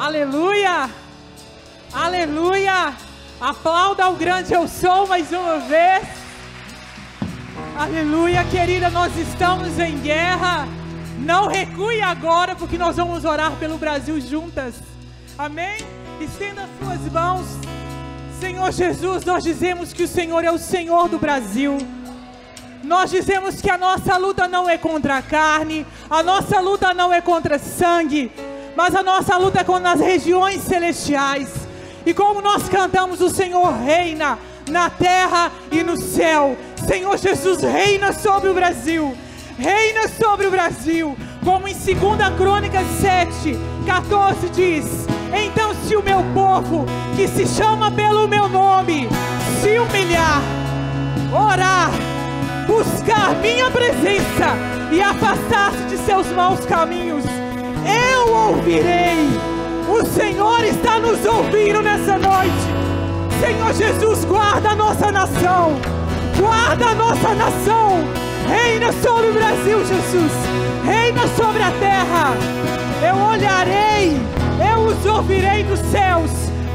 Aleluia! Aleluia! Aplauda o grande eu sou mais uma vez. Aleluia, querida, nós estamos em guerra. Não recue agora, porque nós vamos orar pelo Brasil juntas. Amém? Estenda as suas mãos. Senhor Jesus, nós dizemos que o Senhor é o Senhor do Brasil. Nós dizemos que a nossa luta não é contra a carne, a nossa luta não é contra sangue, mas a nossa luta é contra as regiões celestiais. E como nós cantamos, o Senhor reina na terra e no céu. Senhor Jesus, reina sobre o Brasil. Reina sobre o Brasil. Como em 2 Crônicas 7:14 diz: então se o meu povo, que se chama pelo meu nome, se humilhar, orar, buscar minha presença e afastar-se de seus maus caminhos, eu ouvirei. O Senhor está nos ouvindo nessa noite. Senhor Jesus, guarda a nossa nação. Guarda a nossa nação. Reina sobre o Brasil, Jesus. Reina sobre a terra. Eu olharei, eu os ouvirei dos céus.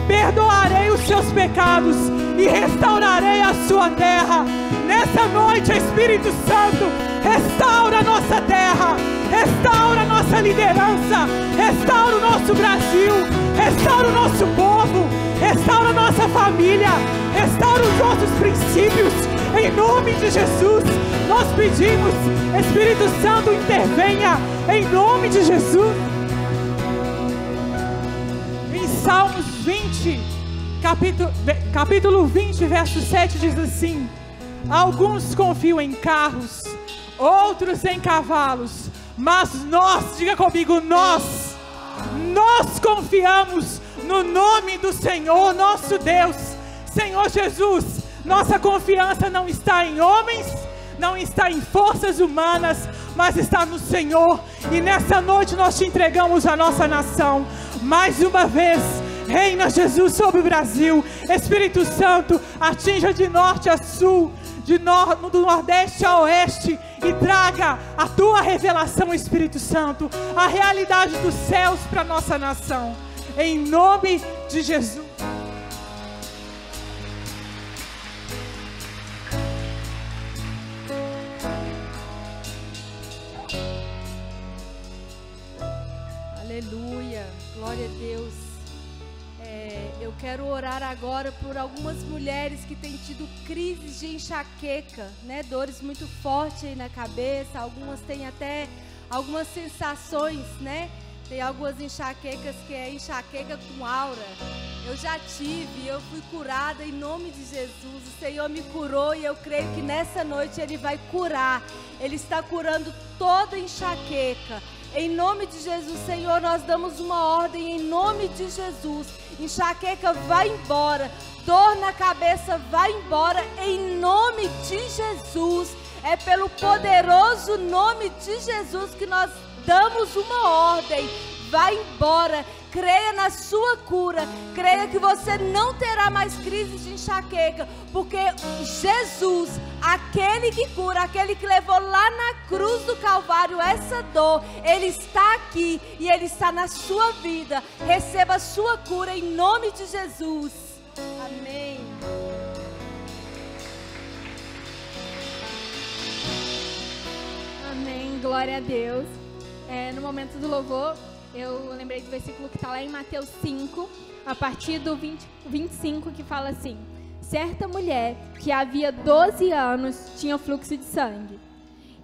Perdoarei os seus pecados e restaurarei a sua terra. Nessa noite, Espírito Santo, restaura a nossa terra, restaura a nossa liderança, restaura o nosso Brasil, restaura o nosso povo, restaura a nossa família, restaura os nossos princípios. Em nome de Jesus, nós pedimos, Espírito Santo, intervenha, em nome de Jesus. Em Salmos 20, capítulo 20, verso 7 diz assim: alguns confiam em carros, outros em cavalos, mas nós, diga comigo, nós confiamos no nome do Senhor nosso Deus. Senhor Jesus, nossa confiança não está em homens, não está em forças humanas, mas está no Senhor. E nessa noite nós te entregamos a nossa nação. Mais uma vez, reina Jesus sobre o Brasil. Espírito Santo, atinja de norte a sul, do nordeste a oeste, e traga a tua revelação, Espírito Santo, a realidade dos céus para a nossa nação. Em nome de Jesus. Aleluia, glória a Deus. Eu quero orar agora por algumas mulheres que têm tido crises de enxaqueca, né? Dores muito fortes aí na cabeça, algumas têm até algumas sensações, né? Tem algumas enxaquecas que é enxaqueca com aura. Eu já tive, eu fui curada em nome de Jesus. O Senhor me curou e eu creio que nessa noite Ele vai curar. Ele está curando toda enxaqueca. Em nome de Jesus, Senhor, nós damos uma ordem em nome de Jesus. Enxaqueca vai embora, dor na cabeça vai embora, em nome de Jesus. É pelo poderoso nome de Jesus que nós damos uma ordem. Vai embora, creia na sua cura, creia que você não terá mais crises de enxaqueca, porque Jesus, aquele que cura, aquele que levou lá na cruz do Calvário essa dor, Ele está aqui e Ele está na sua vida. Receba a sua cura em nome de Jesus. Amém. Amém, glória a Deus. No momento do louvor, eu lembrei do versículo que está lá em Mateus 5, a partir do 25, que fala assim: certa mulher que havia 12 anos tinha fluxo de sangue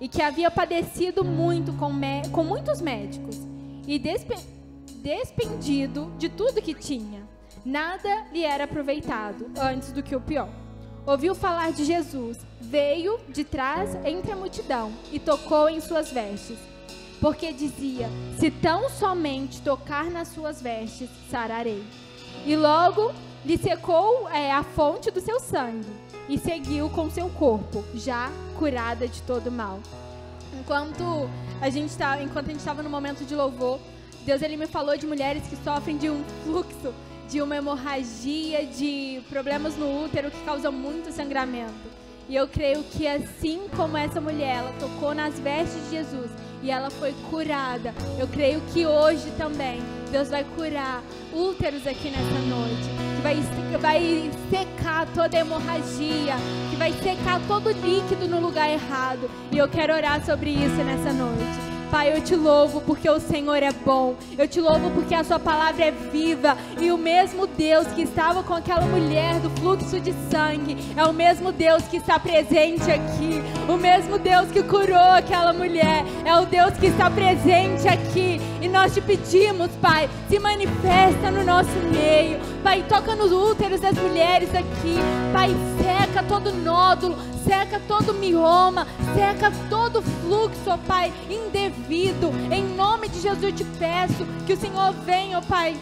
e que havia padecido muito com muitos médicos e despendido de tudo que tinha, nada lhe era aproveitado antes do que o pior. Ouviu falar de Jesus, veio de trás entre a multidão e tocou em suas vestes, porque dizia: se tão somente tocar nas suas vestes, sararei. E logo lhe secou a fonte do seu sangue e seguiu com seu corpo, já curada de todo mal. Enquanto a gente estava no momento de louvor, Deus Ele me falou de mulheres que sofrem de um fluxo, de uma hemorragia, de problemas no útero que causam muito sangramento. E eu creio que assim como essa mulher, ela tocou nas vestes de Jesus e ela foi curada, eu creio que hoje também Deus vai curar úteros aqui nessa noite, que vai secar toda hemorragia, que vai secar todo líquido no lugar errado. E eu quero orar sobre isso nessa noite. Pai, eu te louvo porque o Senhor é bom. Eu te louvo porque a sua palavra é viva. E o mesmo Deus que estava com aquela mulher do fluxo de sangue é o mesmo Deus que está presente aqui. O mesmo Deus que curou aquela mulher é o Deus que está presente aqui. E nós te pedimos, Pai, se manifesta no nosso meio. Pai, toca nos úteros das mulheres aqui. Pai, seca todo nódulo, seca todo mioma, seca todo fluxo, ó Pai, indevido. Em nome de Jesus eu te peço que o Senhor venha, ó Pai,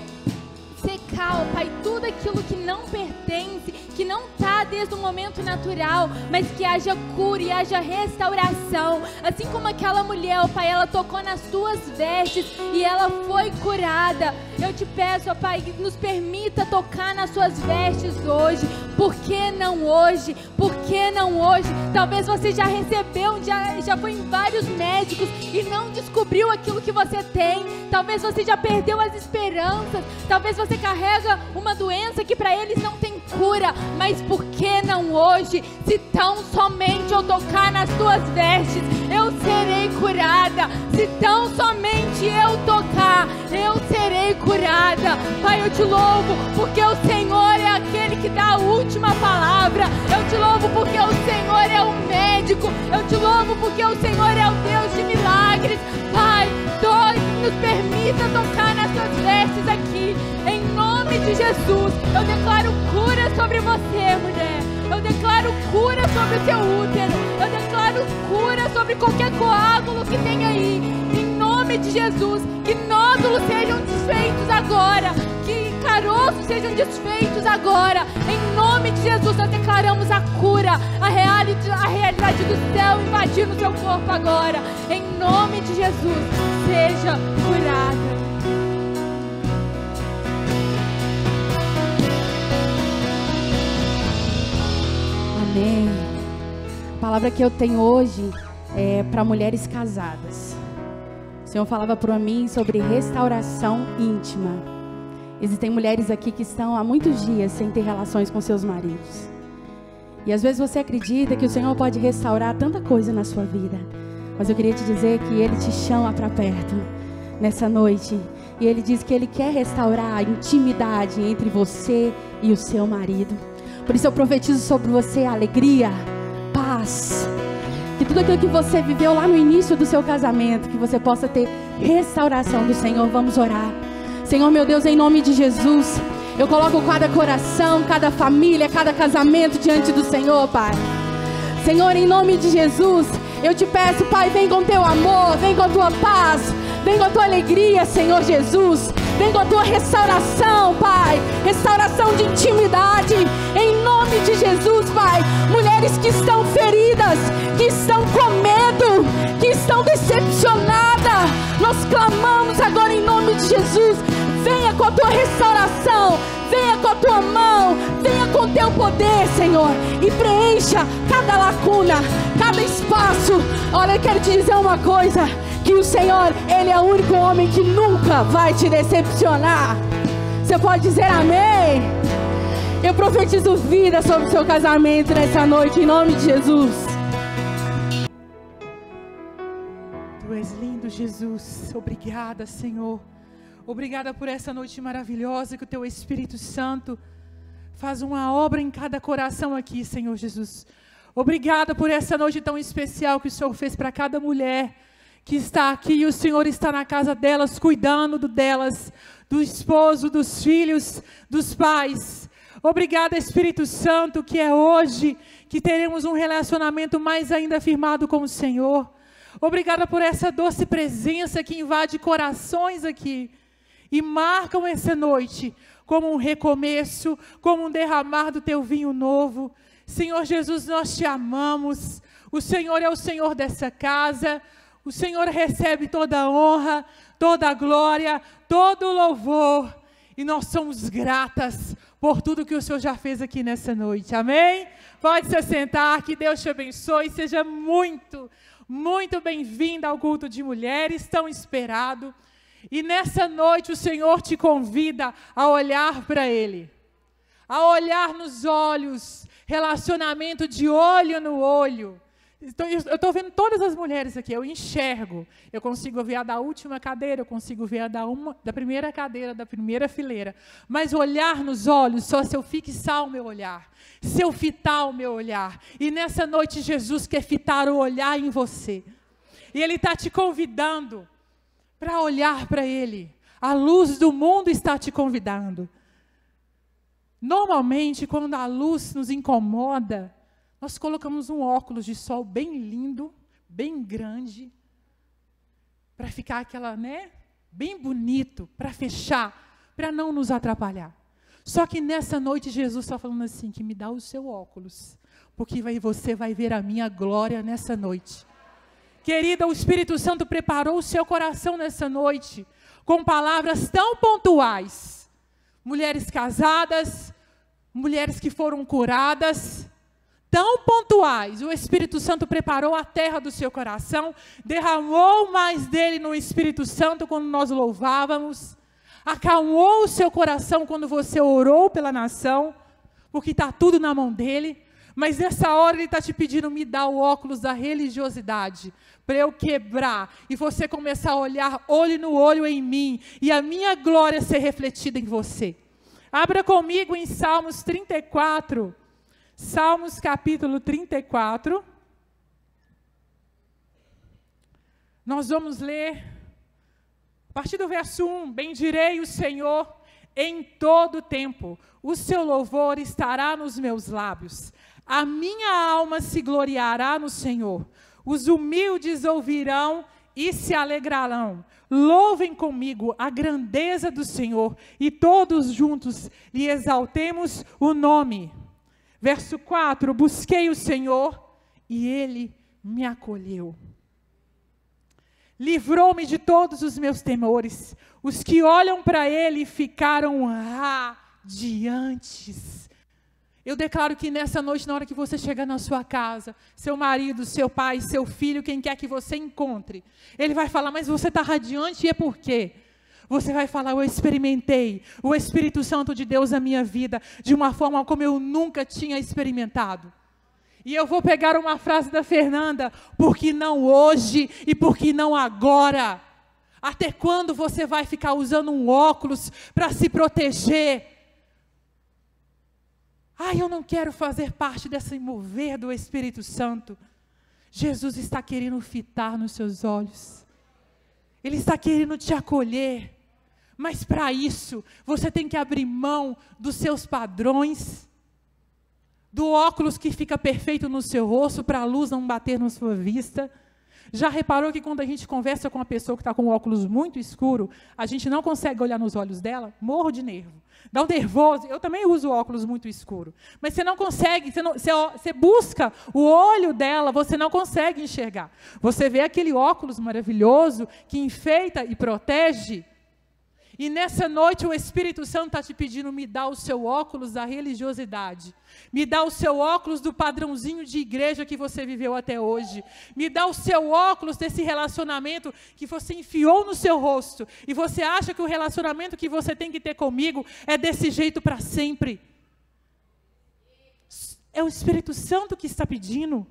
secar, ó Pai, tudo aquilo que não pertence, que não está desde o momento natural, mas que haja cura e haja restauração. Assim como aquela mulher, ó Pai, ela tocou nas tuas vestes e ela foi curada. Eu te peço, ó Pai, que nos permita tocar nas suas vestes hoje. Por que não hoje? Por que não hoje? Talvez você já recebeu, já foi em vários médicos e não descobriu aquilo que você tem. Talvez você já perdeu as esperanças. Talvez você carrega uma doença que para eles não tem cura. Mas por que não hoje? Se tão somente eu tocar nas tuas vestes, eu serei curada. Se tão somente eu tocar, eu serei curada. Pai, eu te louvo porque o Senhor é aquele que dá a última palavra. Eu te louvo porque o Senhor é o médico. Eu te louvo porque o Senhor é o Deus de milagres. Pai, nos permita tocar nas tuas vestes aqui. Em nome de Jesus, eu declaro cura sobre você, mulher. Eu declaro cura sobre o seu útero. Eu declaro cura sobre qualquer coágulo que tem aí. Em nome de Jesus, que nódulos sejam desfeitos agora. Que caroços sejam desfeitos agora. Em nome de Jesus, nós declaramos a cura, a realidade do céu invadindo o seu corpo agora. Em nome de Jesus, seja curada. Amém. A palavra que eu tenho hoje é para mulheres casadas. O Senhor falava para mim sobre restauração íntima. Existem mulheres aqui que estão há muitos dias sem ter relações com seus maridos. E às vezes você acredita que o Senhor pode restaurar tanta coisa na sua vida. Mas eu queria te dizer que Ele te chama para perto nessa noite. E Ele diz que Ele quer restaurar a intimidade entre você e o seu marido. Por isso eu profetizo sobre você alegria, paz. Que tudo aquilo que você viveu lá no início do seu casamento, que você possa ter restauração do Senhor. Vamos orar. Senhor, meu Deus, em nome de Jesus, eu coloco cada coração, cada família, cada casamento diante do Senhor, Pai. Senhor, em nome de Jesus, eu te peço, Pai, vem com teu amor, vem com a tua paz, vem com a tua alegria, Senhor Jesus. Vem com a tua restauração, Pai. Restauração de intimidade. Em nome de Jesus, Pai. Mulheres que estão feridas, que estão com medo, que estão decepcionadas. Nós clamamos agora em nome de Jesus. Venha com a tua restauração. Venha com a tua mão. Venha com o teu poder, Senhor. E preencha cada lacuna, cada espaço. Olha, eu quero te dizer uma coisa. Que o Senhor, Ele é o único homem que nunca vai te decepcionar. Você pode dizer amém? Eu profetizo vida sobre o seu casamento nessa noite, em nome de Jesus. Tu és lindo, Jesus. Obrigada, Senhor. Obrigada por essa noite maravilhosa que o Teu Espírito Santo faz uma obra em cada coração aqui, Senhor Jesus. Obrigada por essa noite tão especial que o Senhor fez para cada mulher que está aqui, e o Senhor está na casa delas, cuidando delas, do esposo, dos filhos, dos pais. Obrigada, Espírito Santo, que é hoje que teremos um relacionamento mais ainda firmado com o Senhor. Obrigada por essa doce presença que invade corações aqui e marcam essa noite como um recomeço, como um derramar do Teu vinho novo. Senhor Jesus, nós Te amamos. O Senhor é o Senhor dessa casa. O Senhor recebe toda a honra, toda a glória, todo o louvor. E nós somos gratas por tudo que o Senhor já fez aqui nessa noite. Amém? Pode se sentar, que Deus te abençoe. Seja muito, muito bem-vinda ao culto de mulheres, tão esperado. E nessa noite o Senhor te convida a olhar para Ele, a olhar nos olhos, relacionamento de olho no olho. Eu estou vendo todas as mulheres aqui, eu enxergo. Eu consigo ver a da última cadeira, eu consigo ver a da primeira cadeira, da primeira fileira. Mas olhar nos olhos, só se eu fixar o meu olhar, se eu fitar o meu olhar. E nessa noite Jesus quer fitar o olhar em você. E Ele está te convidando para olhar para Ele. A luz do mundo está te convidando. Normalmente, quando a luz nos incomoda, nós colocamos um óculos de sol bem lindo, bem grande, para ficar aquela, bem bonito, para fechar, para não nos atrapalhar. Só que nessa noite Jesus está falando assim, que me dá o seu óculos, porque você vai ver a minha glória nessa noite. Querida, o Espírito Santo preparou o seu coração nessa noite, com palavras tão pontuais. Mulheres casadas, mulheres que foram curadas, tão pontuais. O Espírito Santo preparou a terra do seu coração, derramou mais dele no Espírito Santo quando nós louvávamos, acalmou o seu coração quando você orou pela nação, porque está tudo na mão dele. Mas nessa hora ele está te pedindo, me dá o óculos da religiosidade, para eu quebrar, e você começar a olhar olho no olho em mim, e a minha glória ser refletida em você. Abra comigo em Salmos 34, Salmos capítulo 34. Nós vamos ler, a partir do verso 1, bendirei o Senhor em todo o tempo, o seu louvor estará nos meus lábios. A minha alma se gloriará no Senhor. Os humildes ouvirão e se alegrarão. Louvem comigo a grandeza do Senhor e todos juntos lhe exaltemos o nome. Verso 4, busquei o Senhor e Ele me acolheu. Livrou-me de todos os meus temores. Os que olham para Ele ficaram radiantes. Eu declaro que nessa noite, na hora que você chegar na sua casa, seu marido, seu pai, seu filho, quem quer que você encontre, ele vai falar, mas você está radiante e é por quê? Você vai falar, eu experimentei o Espírito Santo de Deus na minha vida, de uma forma como eu nunca tinha experimentado. E eu vou pegar uma frase da Fernanda, porque não hoje e porque não agora. Até quando você vai ficar usando um óculos para se proteger? Ai, eu não quero fazer parte desse mover do Espírito Santo. Jesus está querendo fitar nos seus olhos. Ele está querendo te acolher. Mas para isso, você tem que abrir mão dos seus padrões, do óculos que fica perfeito no seu rosto, para a luz não bater na sua vista. Já reparou que quando a gente conversa com uma pessoa que está com um óculos muito escuro, a gente não consegue olhar nos olhos dela? Morro de nervo. Dá um nervoso. Eu também uso óculos muito escuro. Mas você não consegue, você busca o olho dela, você não consegue enxergar. Você vê aquele óculos maravilhoso que enfeita e protege. E nessa noite o Espírito Santo está te pedindo, me dá o seu óculos da religiosidade. Me dá o seu óculos do padrãozinho de igreja que você viveu até hoje. Me dá o seu óculos desse relacionamento que você enfiou no seu rosto. E você acha que o relacionamento que você tem que ter comigo é desse jeito para sempre. É o Espírito Santo que está pedindo.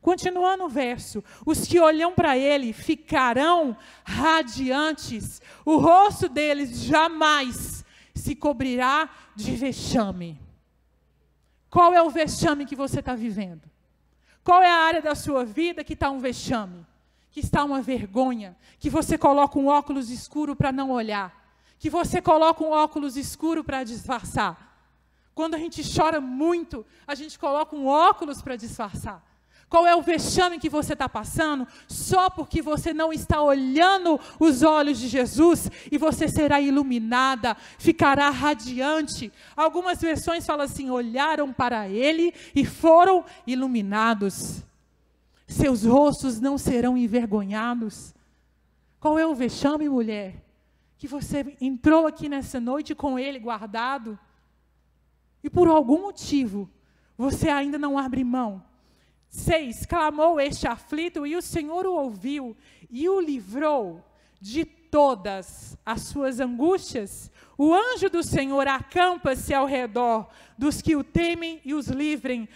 Continuando o verso, os que olham para Ele ficarão radiantes, o rosto deles jamais se cobrirá de vexame. Qual é o vexame que você está vivendo? Qual é a área da sua vida que está um vexame? Que está uma vergonha? Que você coloca um óculos escuro para não olhar? Que você coloca um óculos escuro para disfarçar? Quando a gente chora muito, a gente coloca um óculos para disfarçar. Qual é o vexame que você está passando? Só porque você não está olhando os olhos de Jesus e você será iluminada, ficará radiante. Algumas versões falam assim, olharam para Ele e foram iluminados. Seus rostos não serão envergonhados. Qual é o vexame, mulher? Que você entrou aqui nessa noite com Ele guardado. e por algum motivo você ainda não abre mão. 6, clamou este aflito e o Senhor o ouviu e o livrou de todas as suas angústias. O anjo do Senhor acampa-se ao redor dos que o temem e os livrem.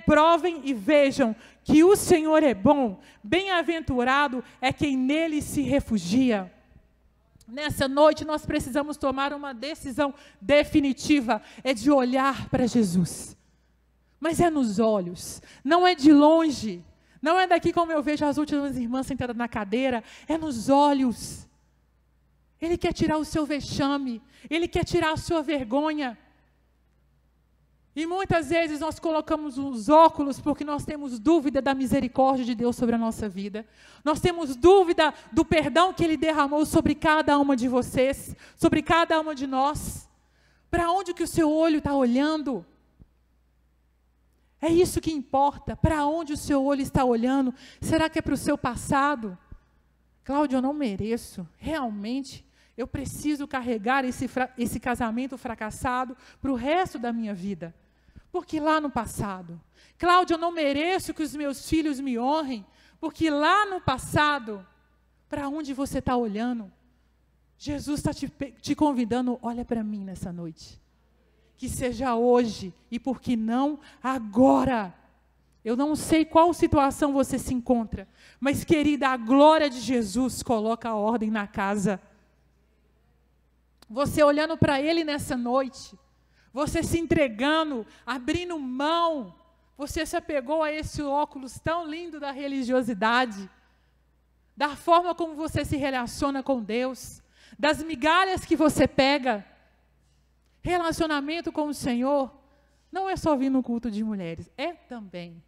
Provem e vejam que o Senhor é bom. Bem-aventurado é quem nele se refugia. Nessa noite nós precisamos tomar uma decisão definitiva, é de olhar para Jesus. Mas é nos olhos, não é de longe, não é daqui como eu vejo as últimas irmãs sentadas na cadeira, é nos olhos. Ele quer tirar o seu vexame, Ele quer tirar a sua vergonha. E muitas vezes nós colocamos os óculos porque nós temos dúvida da misericórdia de Deus sobre a nossa vida. Nós temos dúvida do perdão que Ele derramou sobre cada uma de vocês, sobre cada uma de nós. Para onde que o seu olho está olhando? É isso que importa, para onde o seu olho está olhando. Será que é para o seu passado? Cláudia, eu não mereço, realmente, eu preciso carregar esse casamento fracassado para o resto da minha vida. Porque lá no passado, Cláudia, eu não mereço que os meus filhos me honrem, porque lá no passado, para onde você está olhando? Jesus está te convidando, olha para mim nessa noite. Que seja hoje, e por que não agora? Eu não sei qual situação você se encontra, mas querida, a glória de Jesus coloca a ordem na casa. Você olhando para Ele nessa noite, você se entregando, abrindo mão, você se apegou a esse óculos tão lindo da religiosidade, da forma como você se relaciona com Deus, das migalhas que você pega. Relacionamento com o Senhor não é só vir no culto de mulheres, é também.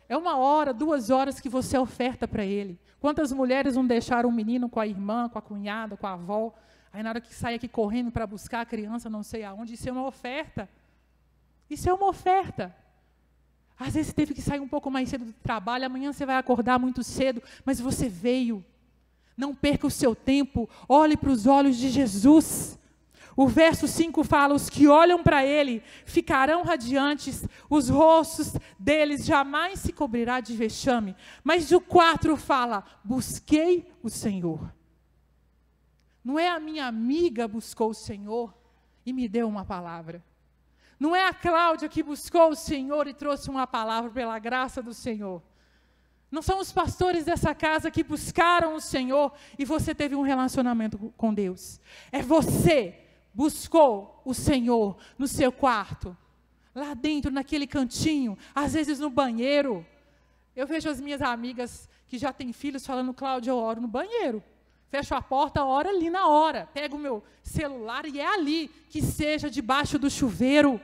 É 1 hora, 2 horas que você oferta para Ele. Quantas mulheres não deixaram um menino com a irmã, com a cunhada, com a avó, aí na hora que sai aqui correndo para buscar a criança não sei aonde, isso é uma oferta. Isso é uma oferta. Às vezes você teve que sair um pouco mais cedo do trabalho, amanhã você vai acordar muito cedo, mas você veio. Não perca o seu tempo, olhe para os olhos de Jesus. O verso 5 fala, os que olham para Ele ficarão radiantes, os rostos deles jamais se cobrirá de vexame. Mas o 4 fala, busquei o Senhor. Não é a minha amiga buscou o Senhor e me deu uma palavra. Não é a Cláudia que buscou o Senhor e trouxe uma palavra pela graça do Senhor. Não são os pastores dessa casa que buscaram o Senhor e você teve um relacionamento com Deus. É você. Buscou o Senhor no seu quarto, lá dentro, naquele cantinho, às vezes no banheiro. Eu vejo as minhas amigas que já têm filhos falando, Cláudia, eu oro no banheiro. Fecho a porta, oro ali na hora. Pego o meu celular e é ali, que seja debaixo do chuveiro.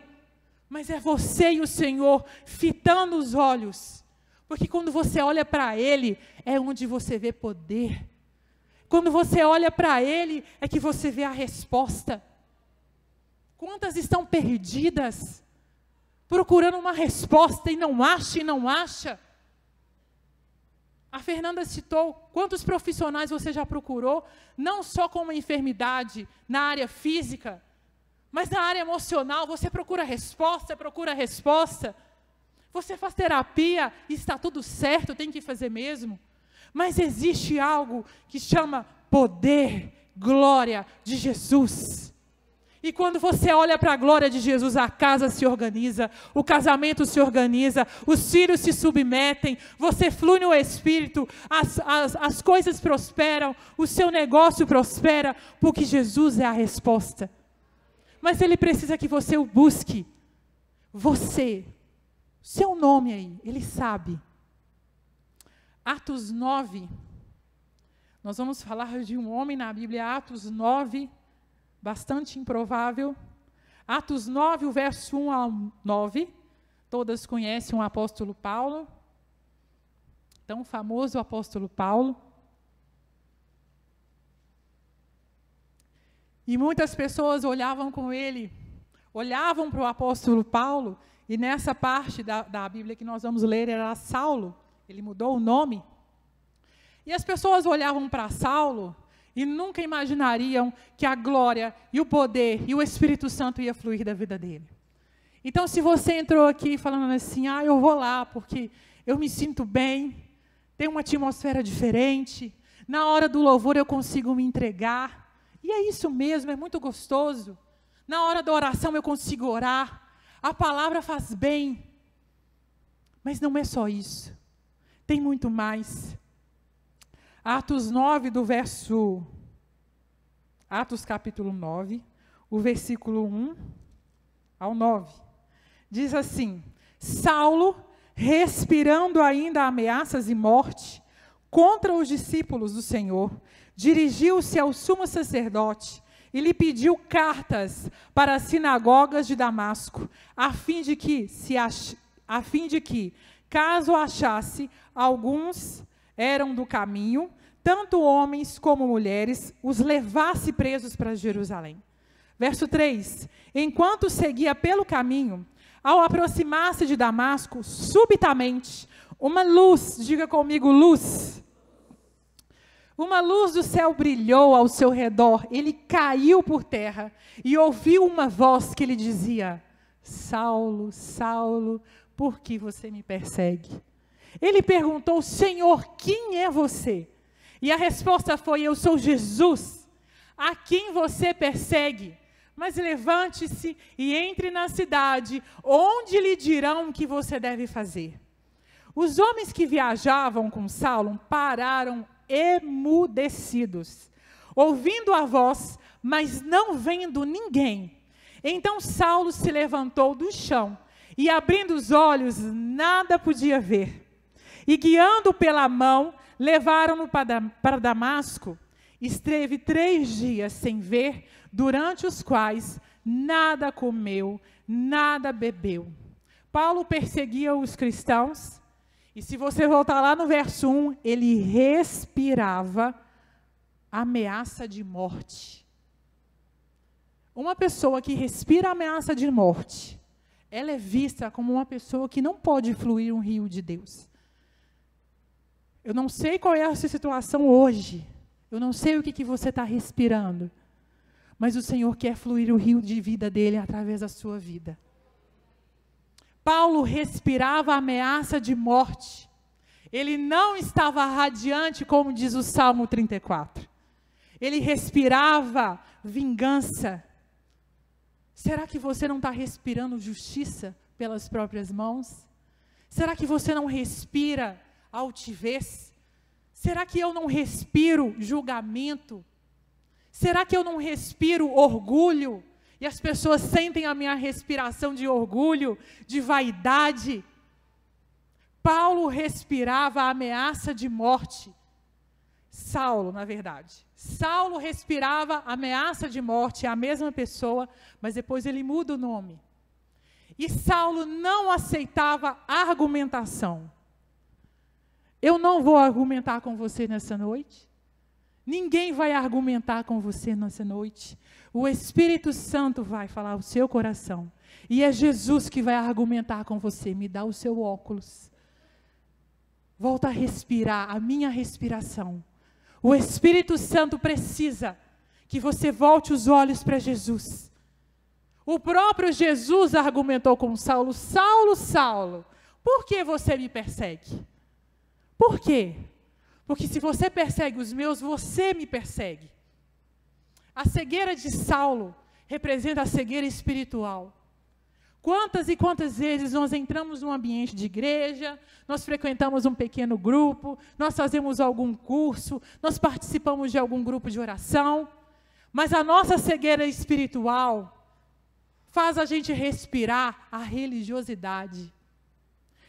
Mas é você e o Senhor fitando os olhos. Porque quando você olha para Ele, é onde você vê poder. Quando você olha para Ele, é que você vê a resposta. Quantas estão perdidas, procurando uma resposta e não acha? A Fernanda citou, quantos profissionais você já procurou, não só com uma enfermidade na área física, mas na área emocional, você procura resposta, você faz terapia e está tudo certo, tem que fazer mesmo, mas existe algo que chama poder, glória de Jesus. E quando você olha para a glória de Jesus, a casa se organiza, o casamento se organiza, os filhos se submetem, você flui no Espírito, as coisas prosperam, o seu negócio prospera, porque Jesus é a resposta. Mas Ele precisa que você o busque. Você, seu nome aí, Ele sabe. Atos 9, nós vamos falar de um homem na Bíblia, Atos 9, bastante improvável. Atos 9, o verso 1 ao 9. Todas conhecem o apóstolo Paulo. Tão famoso apóstolo Paulo. E muitas pessoas olhavam para o apóstolo Paulo, e nessa parte da Bíblia que nós vamos ler era Saulo. Ele mudou o nome. E as pessoas olhavam para Saulo e nunca imaginariam que a glória e o poder e o Espírito Santo ia fluir da vida dele. Então, se você entrou aqui falando assim, eu vou lá porque eu me sinto bem, tem uma atmosfera diferente, na hora do louvor eu consigo me entregar, e é isso mesmo, é muito gostoso. Na hora da oração eu consigo orar, a palavra faz bem, mas não é só isso, tem muito mais. Atos capítulo 9, o versículo 1 ao 9, diz assim: Saulo, respirando ainda ameaças e morte contra os discípulos do Senhor, dirigiu-se ao sumo sacerdote e lhe pediu cartas para as sinagogas de Damasco, a fim de que, caso achasse alguns eram do caminho, tanto homens como mulheres, os levasse presos para Jerusalém. Verso 3, enquanto seguia pelo caminho, ao aproximar-se de Damasco, subitamente, uma luz, diga comigo, luz. Uma luz do céu brilhou ao seu redor, ele caiu por terra e ouviu uma voz que lhe dizia: Saulo, Saulo, por que você me persegue? Ele perguntou: Senhor, quem é você? E a resposta foi: eu sou Jesus, a quem você persegue. Mas levante-se e entre na cidade, onde lhe dirão o que você deve fazer. Os homens que viajavam com Saulo pararam emudecidos, ouvindo a voz, mas não vendo ninguém. Então Saulo se levantou do chão e, abrindo os olhos, nada podia ver. E guiando pela mão, levaram-no para Damasco. Esteve 3 dias sem ver, durante os quais nada comeu, nada bebeu. Paulo perseguia os cristãos, e se você voltar lá no verso 1, ele respirava ameaça de morte. Uma pessoa que respira ameaça de morte, ela é vista como uma pessoa que não pode fluir um rio de Deus. Eu não sei qual é a sua situação hoje, eu não sei o que você está respirando, mas o Senhor quer fluir o rio de vida dele através da sua vida. Paulo respirava a ameaça de morte. Ele não estava radiante, como diz o Salmo 34. Ele respirava vingança. Será que você não está respirando justiça pelas próprias mãos? Será que você não respira altivez? Será que eu não respiro julgamento? Será que eu não respiro orgulho? E as pessoas sentem a minha respiração de orgulho, de vaidade. Paulo respirava a ameaça de morte. Saulo, na verdade. Saulo respirava a ameaça de morte, é a mesma pessoa, mas depois ele muda o nome. E Saulo não aceitava argumentação. Eu não vou argumentar com você nessa noite. Ninguém vai argumentar com você nessa noite. O Espírito Santo vai falar o seu coração. E é Jesus que vai argumentar com você. Me dá o seu óculos. Volta a respirar, a minha respiração. O Espírito Santo precisa que você volte os olhos para Jesus. O próprio Jesus argumentou com Saulo: Saulo, Saulo, por que você me persegue? Por quê? Porque se você persegue os meus, você me persegue. A cegueira de Saulo representa a cegueira espiritual. Quantas e quantas vezes nós entramos num ambiente de igreja, nós frequentamos um pequeno grupo, nós fazemos algum curso, nós participamos de algum grupo de oração, mas a nossa cegueira espiritual faz a gente respirar a religiosidade.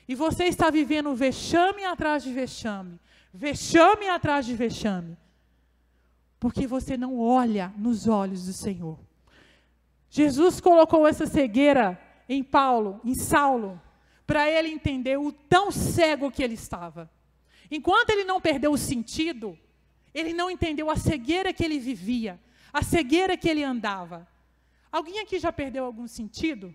E você está vivendo vexame atrás de vexame, vexame atrás de vexame, porque você não olha nos olhos do Senhor. Jesus colocou essa cegueira em Paulo, em Saulo, para ele entender o tão cego que ele estava. Enquanto ele não perdeu o sentido, ele não entendeu a cegueira que ele vivia, a cegueira que ele andava. Alguém aqui já perdeu algum sentido?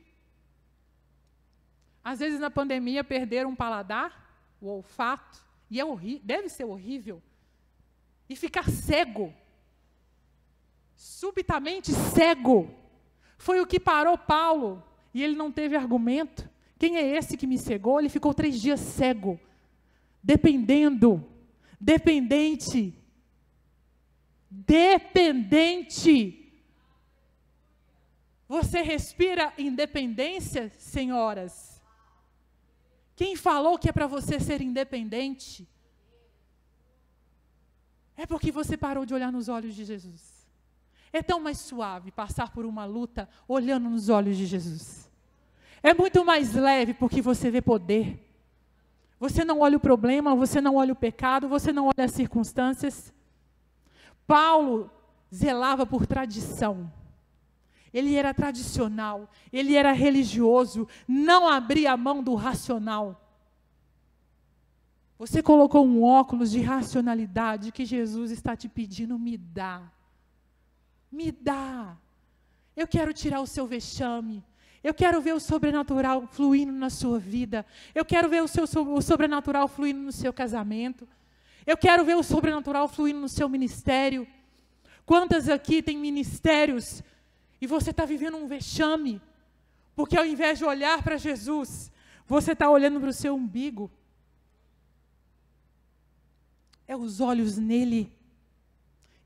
Às vezes na pandemia perderam um paladar, o olfato, e deve ser horrível. E ficar cego, subitamente cego, foi o que parou Paulo e ele não teve argumento. Quem é esse que me cegou? Ele ficou 3 dias cego, dependente. Você respira independência, senhoras? Quem falou que é para você ser independente? É porque você parou de olhar nos olhos de Jesus. É tão mais suave passar por uma luta olhando nos olhos de Jesus. É muito mais leve porque você vê poder. Você não olha o problema, você não olha o pecado, você não olha as circunstâncias. Paulo zelava por tradição. Ele era tradicional, ele era religioso, não abria a mão do racional. Você colocou um óculos de racionalidade que Jesus está te pedindo, me dá. Me dá. Eu quero tirar o seu vexame. Eu quero ver o sobrenatural fluindo na sua vida. Eu quero ver o sobrenatural fluindo no seu casamento. Eu quero ver o sobrenatural fluindo no seu ministério. Quantas aqui têm ministérios e você está vivendo um vexame? Porque ao invés de olhar para Jesus, você está olhando para o seu umbigo. É os olhos nele.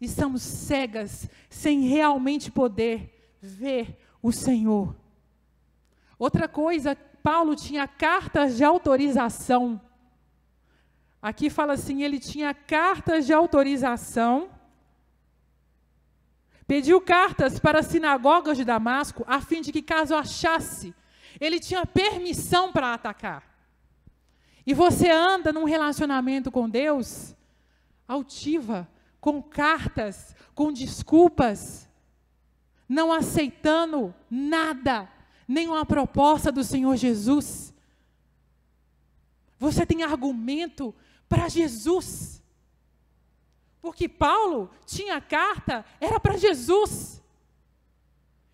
Estamos cegas, sem realmente poder ver o Senhor. Outra coisa, Paulo tinha cartas de autorização. Aqui fala assim, ele tinha cartas de autorização. Pediu cartas para as sinagogas de Damasco, a fim de que, caso achasse, ele tinha permissão para atacar. E você anda num relacionamento com Deus, altiva, com cartas, com desculpas, não aceitando nada, nenhuma proposta do Senhor Jesus. Você tem argumento para Jesus. Porque Paulo tinha carta, era para Jesus.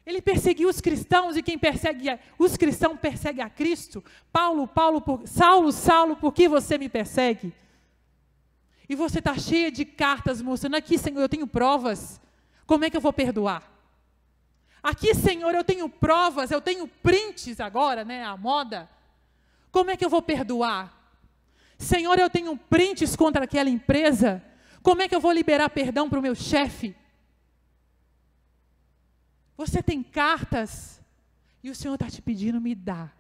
Ele perseguiu os cristãos, e quem persegue os cristãos persegue a Cristo. Saulo, por que você me persegue? E você está cheia de cartas mostrando, aqui, Senhor, eu tenho provas. Como é que eu vou perdoar? Aqui, Senhor, eu tenho provas, eu tenho prints agora, né, a moda. Como é que eu vou perdoar? Senhor, eu tenho prints contra aquela empresa. Como é que eu vou liberar perdão para o meu chefe? Você tem cartas e o Senhor está te pedindo, me dá.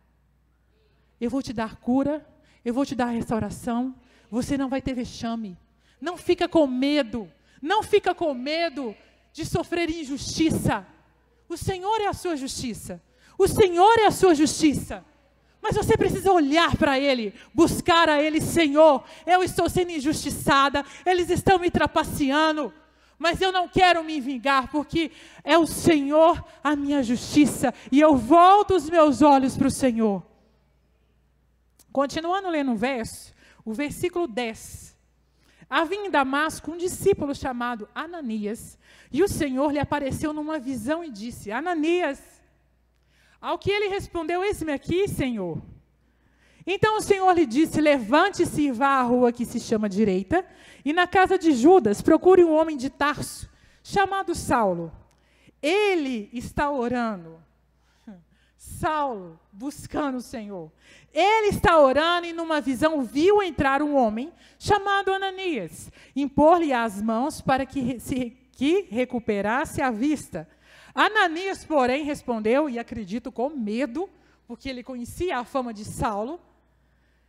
Eu vou te dar cura, eu vou te dar restauração. Você não vai ter vexame. Não fica com medo. Não fica com medo de sofrer injustiça. O Senhor é a sua justiça. O Senhor é a sua justiça. Mas você precisa olhar para Ele, buscar a Ele. Senhor, eu estou sendo injustiçada, eles estão me trapaceando, mas eu não quero me vingar, porque é o Senhor a minha justiça, e eu volto os meus olhos para o Senhor. Continuando lendo o versículo 10. Havia em Damasco um discípulo chamado Ananias, e o Senhor lhe apareceu numa visão e disse, Ananias. Ao que ele respondeu, eis-me aqui, Senhor. Então o Senhor lhe disse, levante-se e vá à rua que se chama Direita, e na casa de Judas procure um homem de Tarso, chamado Saulo. Ele está orando. Saulo, buscando o Senhor. Ele está orando e numa visão viu entrar um homem chamado Ananias, impor-lhe as mãos para que recuperasse a vista. Ananias, porém, respondeu, e acredito com medo, porque ele conhecia a fama de Saulo,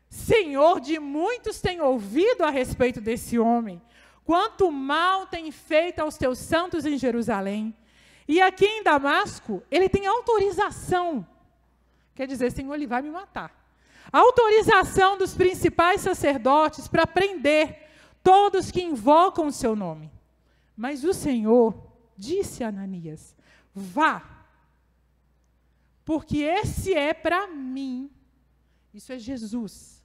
Senhor, de muitos tem ouvido a respeito desse homem, quanto mal tem feito aos teus santos em Jerusalém. E aqui em Damasco, ele tem autorização, quer dizer, Senhor, ele vai me matar. Autorização dos principais sacerdotes para prender todos que invocam o seu nome. Mas o Senhor disse a Ananias, vá, porque esse é para mim, isso é Jesus,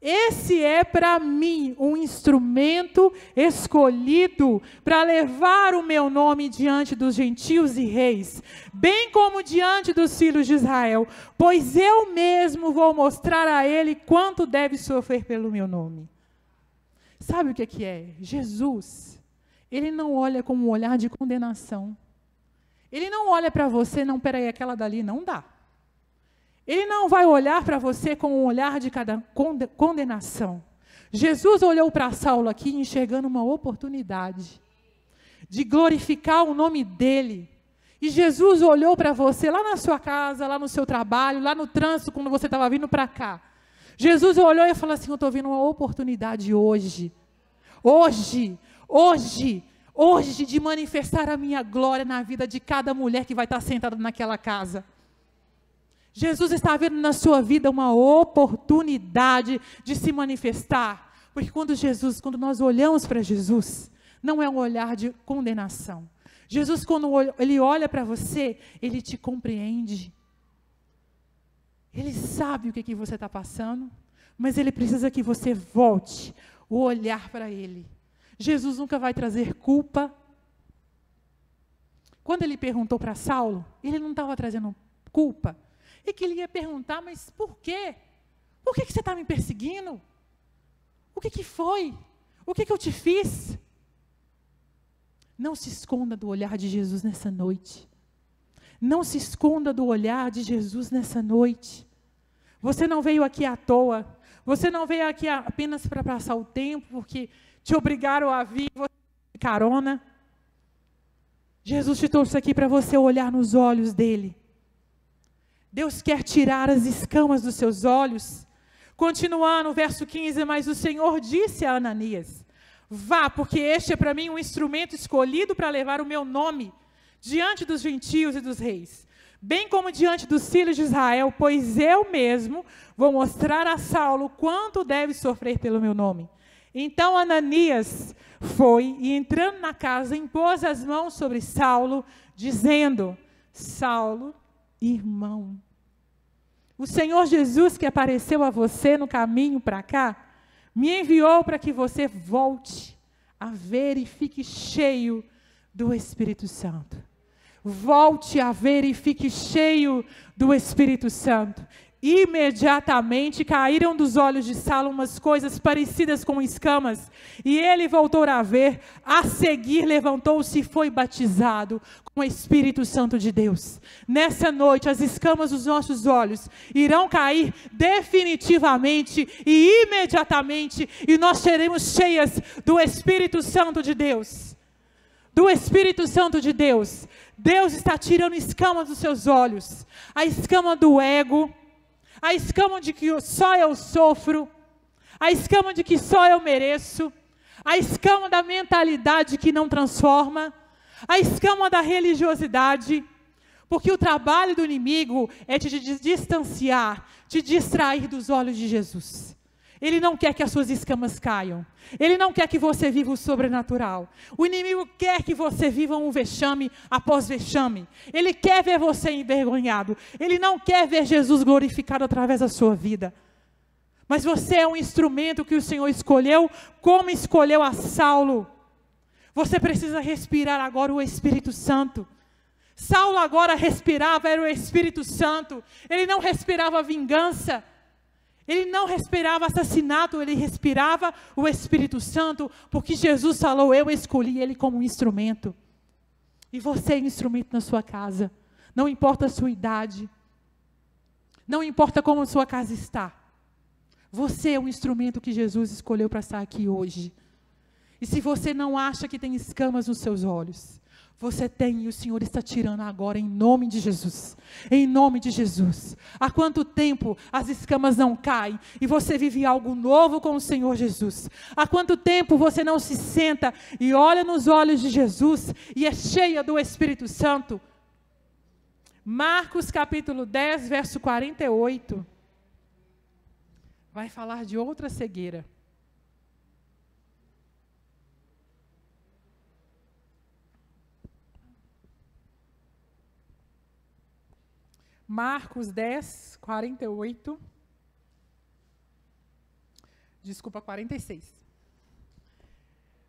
esse é para mim um instrumento escolhido para levar o meu nome diante dos gentios e reis, bem como diante dos filhos de Israel, pois eu mesmo vou mostrar a ele quanto deve sofrer pelo meu nome. Sabe o que é? Jesus, ele não olha com um olhar de condenação. Ele não olha para você, não, peraí, aquela dali não dá. Ele não vai olhar para você com um olhar de condenação. Jesus olhou para Saulo aqui enxergando uma oportunidade de glorificar o nome dele. E Jesus olhou para você lá na sua casa, lá no seu trabalho, lá no trânsito, quando você estava vindo para cá. Jesus olhou e falou assim: eu estou vendo uma oportunidade hoje, de manifestar a minha glória na vida de cada mulher que vai estar sentada naquela casa. Jesus está vendo na sua vida uma oportunidade de se manifestar. Porque quando nós olhamos para Jesus, não é um olhar de condenação. Jesus, quando Ele olha para você, Ele te compreende. Ele sabe o que você está passando, mas Ele precisa que você volte o olhar para Ele. Jesus nunca vai trazer culpa. Quando Ele perguntou para Saulo, Ele não estava trazendo culpa. E que Ele ia perguntar, mas por quê? Por que você está me perseguindo? O que foi? O que eu te fiz? Não se esconda do olhar de Jesus nessa noite. Não se esconda do olhar de Jesus nessa noite. Você não veio aqui à toa. Você não veio aqui apenas para passar o tempo, porque te obrigaram a vir de carona. Jesus te trouxe aqui para você olhar nos olhos dele. Deus quer tirar as escamas dos seus olhos. Continuando o verso 15, mas o Senhor disse a Ananias: vá, porque este é para mim um instrumento escolhido para levar o meu nome diante dos gentios e dos reis, bem como diante dos filhos de Israel, pois eu mesmo vou mostrar a Saulo quanto deve sofrer pelo meu nome. Então Ananias foi e, entrando na casa, impôs as mãos sobre Saulo, dizendo: Saulo, irmão, o Senhor Jesus que apareceu a você no caminho para cá, me enviou para que você volte a ver e fique cheio do Espírito Santo. Volte a ver e fique cheio do Espírito Santo. Imediatamente caíram dos olhos de Saulo umas coisas parecidas com escamas, e ele voltou a ver. A seguir levantou-se e foi batizado com o Espírito Santo de Deus. Nessa noite as escamas dos nossos olhos irão cair definitivamente e imediatamente, e nós seremos cheias do Espírito Santo de Deus. Do Espírito Santo de Deus. Deus está tirando escamas dos seus olhos, a escama do ego, a escama de que só eu sofro, a escama de que só eu mereço, a escama da mentalidade que não transforma, a escama da religiosidade, porque o trabalho do inimigo é te distanciar, te distrair dos olhos de Jesus. Ele não quer que as suas escamas caiam. Ele não quer que você viva o sobrenatural. O inimigo quer que você viva um vexame após vexame. Ele quer ver você envergonhado. Ele não quer ver Jesus glorificado através da sua vida. Mas você é um instrumento que o Senhor escolheu, como escolheu a Saulo. Você precisa respirar agora o Espírito Santo. Saulo agora respirava, era o Espírito Santo. Ele não respirava vingança. Ele não respirava assassinato, ele respirava o Espírito Santo, porque Jesus falou: eu escolhi ele como um instrumento. E você é um instrumento na sua casa. Não importa a sua idade. Não importa como a sua casa está. Você é um instrumento que Jesus escolheu para estar aqui hoje. E se você não acha que tem escamas nos seus olhos, você tem, e o Senhor está tirando agora, em nome de Jesus. Em nome de Jesus. Há quanto tempo as escamas não caem e você vive algo novo com o Senhor Jesus? Há quanto tempo você não se senta e olha nos olhos de Jesus e é cheia do Espírito Santo? Marcos capítulo 10, verso 48. Vai falar de outra cegueira. Marcos 10, 48. Desculpa, 46.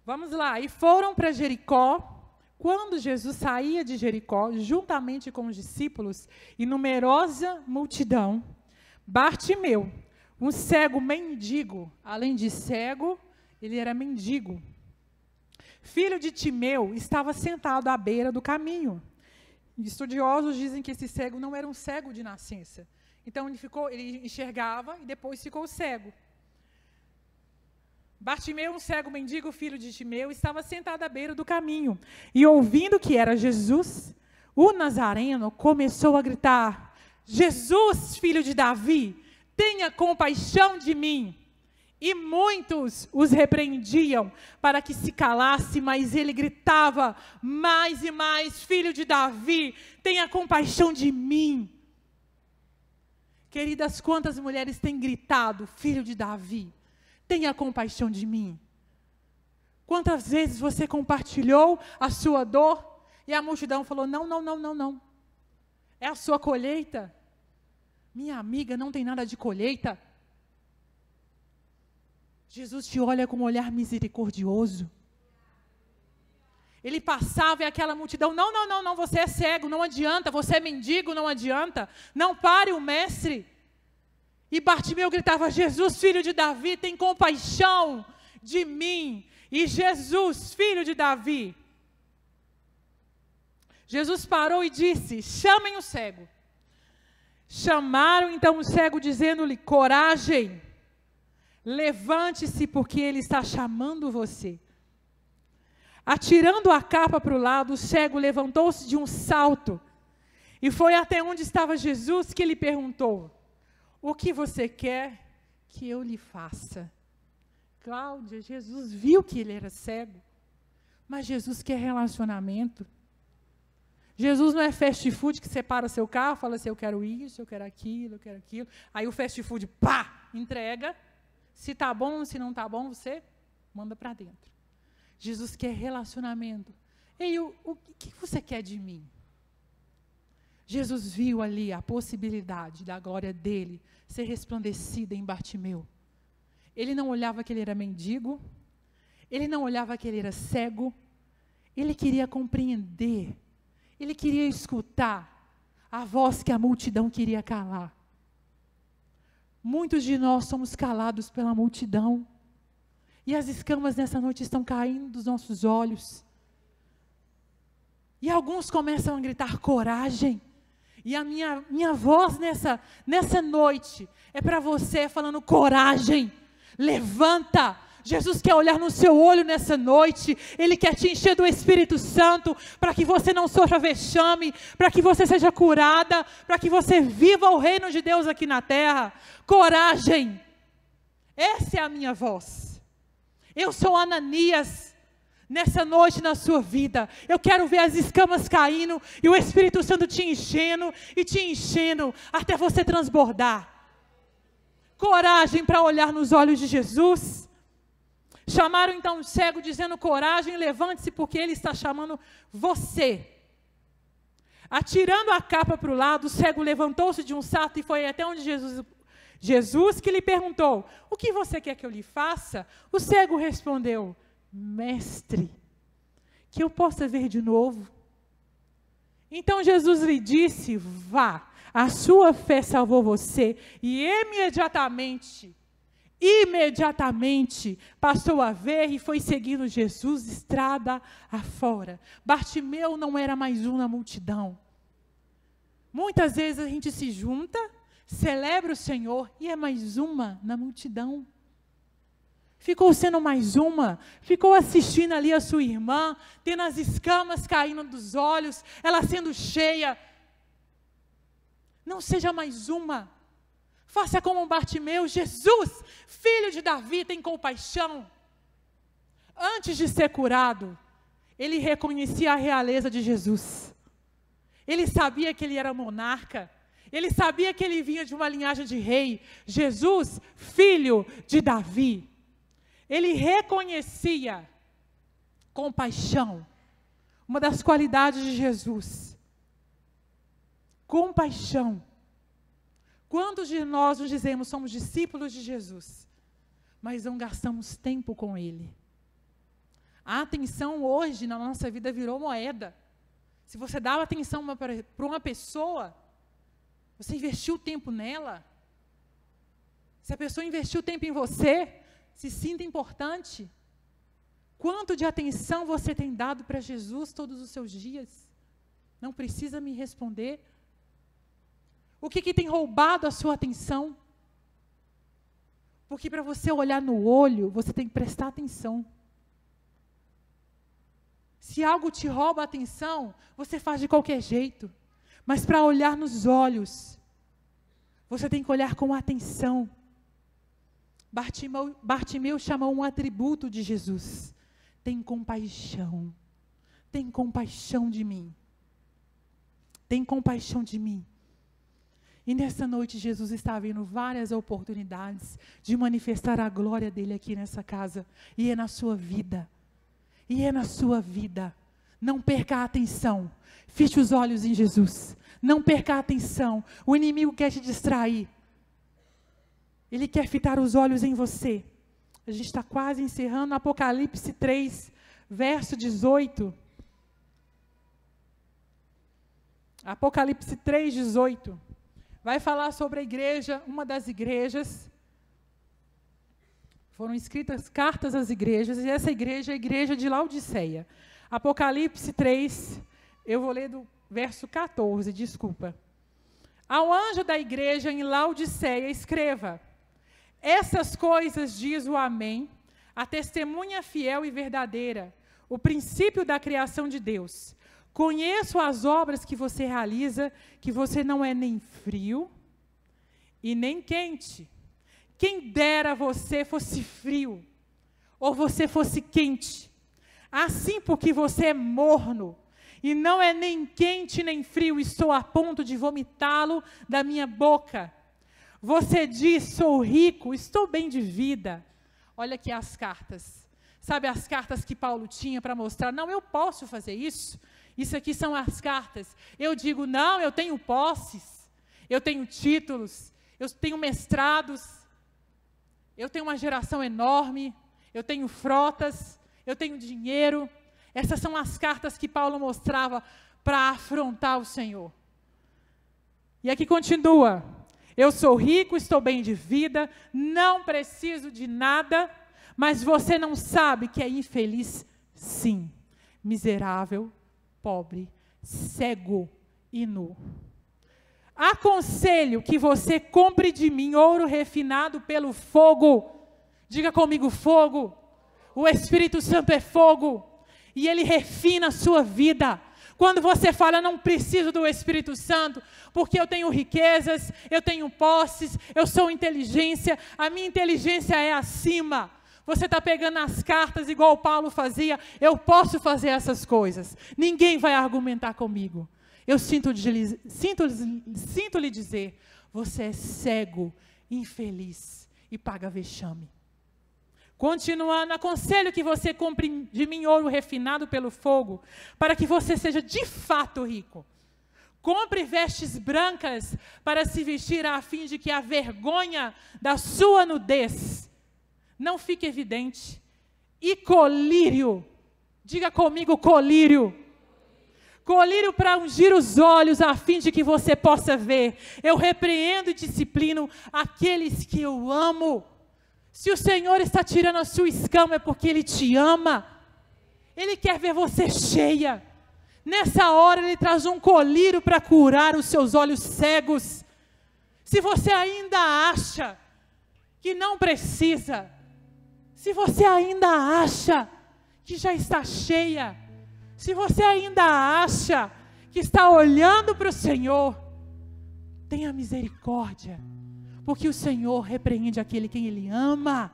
Vamos lá. E foram para Jericó. Quando Jesus saía de Jericó, juntamente com os discípulos e numerosa multidão, Bartimeu, um cego mendigo, além de cego, ele era mendigo, filho de Timeu, estava sentado à beira do caminho. Estudiosos dizem que esse cego não era um cego de nascença. Então ele enxergava e depois ficou cego. Bartimeu, um cego mendigo, filho de Timeu, estava sentado à beira do caminho. E ouvindo que era Jesus, o Nazareno começou a gritar: Jesus, filho de Davi, tenha compaixão de mim. E muitos os repreendiam para que se calasse, mas ele gritava mais e mais: filho de Davi, tenha compaixão de mim. Queridas, quantas mulheres têm gritado: filho de Davi, tenha compaixão de mim? Quantas vezes você compartilhou a sua dor e a multidão falou: não, não, não, não, não. É a sua colheita. Minha amiga, não tem nada de colheita. Jesus te olha com um olhar misericordioso. Ele passava e aquela multidão: não, não, não, não, você é cego, não adianta, você é mendigo, não adianta, não pare o mestre. E Bartimeu gritava: Jesus, filho de Davi, tem compaixão de mim. E Jesus, filho de Davi. Jesus parou e disse: chamem o cego. Chamaram então o cego, dizendo-lhe: coragem, levante-se, porque ele está chamando você. Atirando a capa para o lado, o cego levantou-se de um salto e foi até onde estava Jesus, que lhe perguntou: o que você quer que eu lhe faça? Cláudia, Jesus viu que ele era cego, mas Jesus quer relacionamento. Jesus não é fast food que separa seu carro, fala assim: eu quero isso, eu quero aquilo, eu quero aquilo. Aí o fast food, pá, entrega. Se está bom, se não está bom, você manda para dentro. Jesus quer relacionamento. Ei, o que você quer de mim? Jesus viu ali a possibilidade da glória dele ser resplandecida em Bartimeu. Ele não olhava que ele era mendigo, ele não olhava que ele era cego, ele queria compreender, ele queria escutar a voz que a multidão queria calar. Muitos de nós somos calados pela multidão, e as escamas nessa noite estão caindo dos nossos olhos. E alguns começam a gritar: coragem. E a minha voz nessa noite é para você, falando: coragem, levanta. Jesus quer olhar no seu olho nessa noite. Ele quer te encher do Espírito Santo, para que você não sofra vexame, para que você seja curada, para que você viva o reino de Deus aqui na terra. Coragem. Essa é a minha voz. Eu sou Ananias. Nessa noite na sua vida, eu quero ver as escamas caindo e o Espírito Santo te enchendo e te enchendo até você transbordar. Coragem para olhar nos olhos de Jesus. Chamaram então o cego, dizendo: coragem, levante-se, porque ele está chamando você. Atirando a capa para o lado, o cego levantou-se de um salto e foi até onde Jesus, que lhe perguntou: o que você quer que eu lhe faça? O cego respondeu: mestre, que eu possa ver de novo. Então Jesus lhe disse: vá, a sua fé salvou você. E imediatamente passou a ver e foi seguindo Jesus estrada afora. Bartimeu não era mais um na multidão. Muitas vezes a gente se junta, celebra o Senhor e é mais uma na multidão. Ficou sendo mais uma, ficou assistindo ali a sua irmã, tendo as escamas caindo dos olhos, ela sendo cheia. Não seja mais uma. Faça como Bartimeu: Jesus, filho de Davi, tem compaixão. Antes de ser curado, ele reconhecia a realeza de Jesus. Ele sabia que ele era monarca. Ele sabia que ele vinha de uma linhagem de rei. Jesus, filho de Davi. Ele reconhecia compaixão, uma das qualidades de Jesus. Compaixão. Quantos de nós nos dizemos somos discípulos de Jesus, mas não gastamos tempo com Ele? A atenção hoje na nossa vida virou moeda. Se você dava atenção para uma pessoa, você investiu tempo nela. Se a pessoa investiu tempo em você, se sinta importante. Quanto de atenção você tem dado para Jesus todos os seus dias? Não precisa me responder. O que tem roubado a sua atenção? Porque para você olhar no olho, você tem que prestar atenção. Se algo te rouba a atenção, você faz de qualquer jeito. Mas para olhar nos olhos, você tem que olhar com atenção. Bartimeu chamou um atributo de Jesus. Tem compaixão. Tem compaixão de mim. Tem compaixão de mim. E nessa noite Jesus está vendo várias oportunidades de manifestar a glória dele aqui nessa casa. E é na sua vida. E é na sua vida. Não perca a atenção. Feche os olhos em Jesus. Não perca a atenção. O inimigo quer te distrair. Ele quer fitar os olhos em você. A gente está quase encerrando. Apocalipse 3, verso 18. Apocalipse 3, 18. Vai falar sobre a igreja, uma das igrejas. Foram escritas cartas às igrejas, e essa igreja é a igreja de Laodiceia. Apocalipse 3, eu vou ler do verso 14, desculpa. Ao anjo da igreja em Laodiceia, escreva: essas coisas diz o Amém, a testemunha fiel e verdadeira, o princípio da criação de Deus. Conheço as obras que você realiza, que você não é nem frio e nem quente. Quem dera você fosse frio, ou você fosse quente. Assim, porque você é morno, e não é nem quente nem frio, estou a ponto de vomitá-lo da minha boca. Você diz, sou rico, estou bem de vida. Olha aqui as cartas. Sabe as cartas que Paulo tinha para mostrar? Não, eu posso fazer isso. Isso aqui são as cartas. Eu digo, não, eu tenho posses, eu tenho títulos, eu tenho mestrados, eu tenho uma geração enorme, eu tenho frotas, eu tenho dinheiro. Essas são as cartas que Paulo mostrava para afrontar o Senhor. E aqui continua. Eu sou rico, estou bem de vida, não preciso de nada, mas você não sabe que é infeliz, sim, miserável, pobre, cego e nu. Aconselho que você compre de mim ouro refinado pelo fogo. Diga comigo, fogo. O Espírito Santo é fogo. E ele refina a sua vida. Quando você fala, não preciso do Espírito Santo, porque eu tenho riquezas, eu tenho posses, eu sou inteligência, a minha inteligência é acima. Você está pegando as cartas igual Paulo fazia, eu posso fazer essas coisas. Ninguém vai argumentar comigo. Eu sinto lhe dizer, você é cego, infeliz e paga vexame. Continuando, aconselho que você compre de mim ouro refinado pelo fogo, para que você seja de fato rico. Compre vestes brancas para se vestir a fim de que a vergonha da sua nudez não fique evidente. E colírio, diga comigo colírio. Colírio para ungir os olhos a fim de que você possa ver. Eu repreendo e disciplino aqueles que eu amo. Se o Senhor está tirando a sua escama é porque Ele te ama. Ele quer ver você cheia. Nessa hora Ele traz um colírio para curar os seus olhos cegos. Se você ainda acha que não precisa, se você ainda acha que já está cheia, se você ainda acha que está olhando para o Senhor, tenha misericórdia, porque o Senhor repreende aquele quem Ele ama.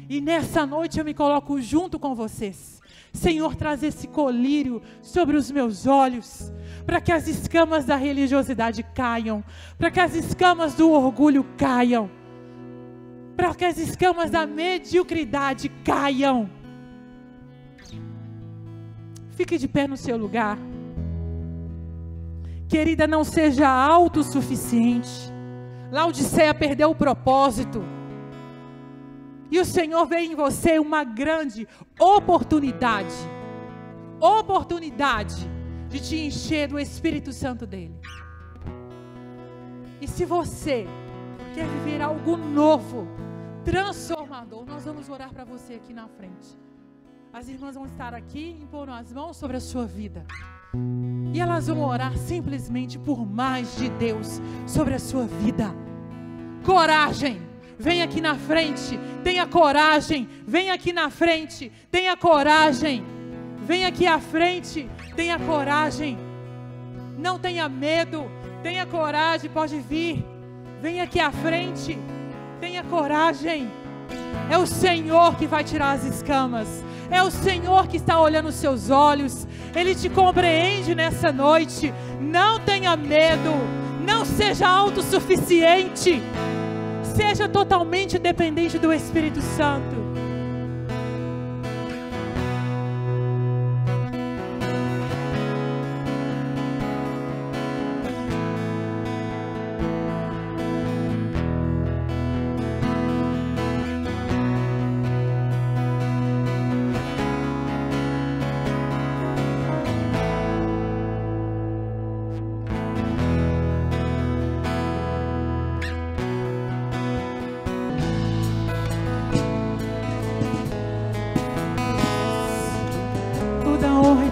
E nessa noite eu me coloco junto com vocês. Senhor, traz esse colírio sobre os meus olhos, para que as escamas da religiosidade caiam, para que as escamas do orgulho caiam, para que as escamas da mediocridade caiam. Fique de pé no seu lugar. Querida, não seja autossuficiente. Laodiceia perdeu o propósito. E o Senhor vê em você uma grande oportunidade. Oportunidade de te encher do Espírito Santo dele. E se você quer viver algo novo, transformador, nós vamos orar para você aqui na frente. As irmãs vão estar aqui impondo as mãos sobre a sua vida. E elas vão orar simplesmente por mais de Deus sobre a sua vida. Coragem, vem aqui na frente. Tenha coragem, vem aqui na frente. Tenha coragem, vem aqui à frente. Tenha coragem, não tenha medo. Tenha coragem, pode vir. Vem aqui à frente, tenha coragem. É o Senhor que vai tirar as escamas. É o Senhor que está olhando os seus olhos. Ele te compreende nessa noite. Não tenha medo. Não seja autossuficiente. Seja totalmente dependente do Espírito Santo.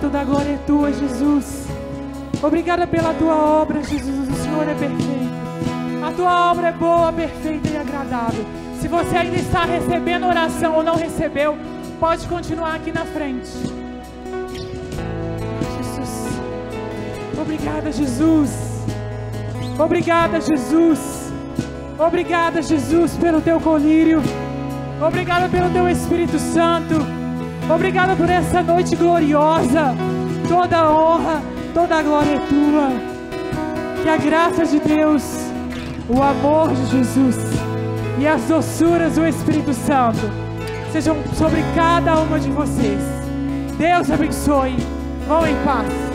Toda a glória é tua, Jesus. Obrigada pela tua obra, Jesus. O Senhor é perfeito. A tua obra é boa, perfeita e agradável. Se você ainda está recebendo oração ou não recebeu, pode continuar aqui na frente. Jesus. Obrigada, Jesus. Obrigada, Jesus. Obrigada, Jesus, pelo teu colírio. Obrigada pelo teu Espírito Santo. Obrigada por essa noite gloriosa. Toda a honra, toda a glória é tua. Que a graça de Deus, o amor de Jesus e as doçuras do Espírito Santo sejam sobre cada uma de vocês. Deus abençoe. Vão em paz.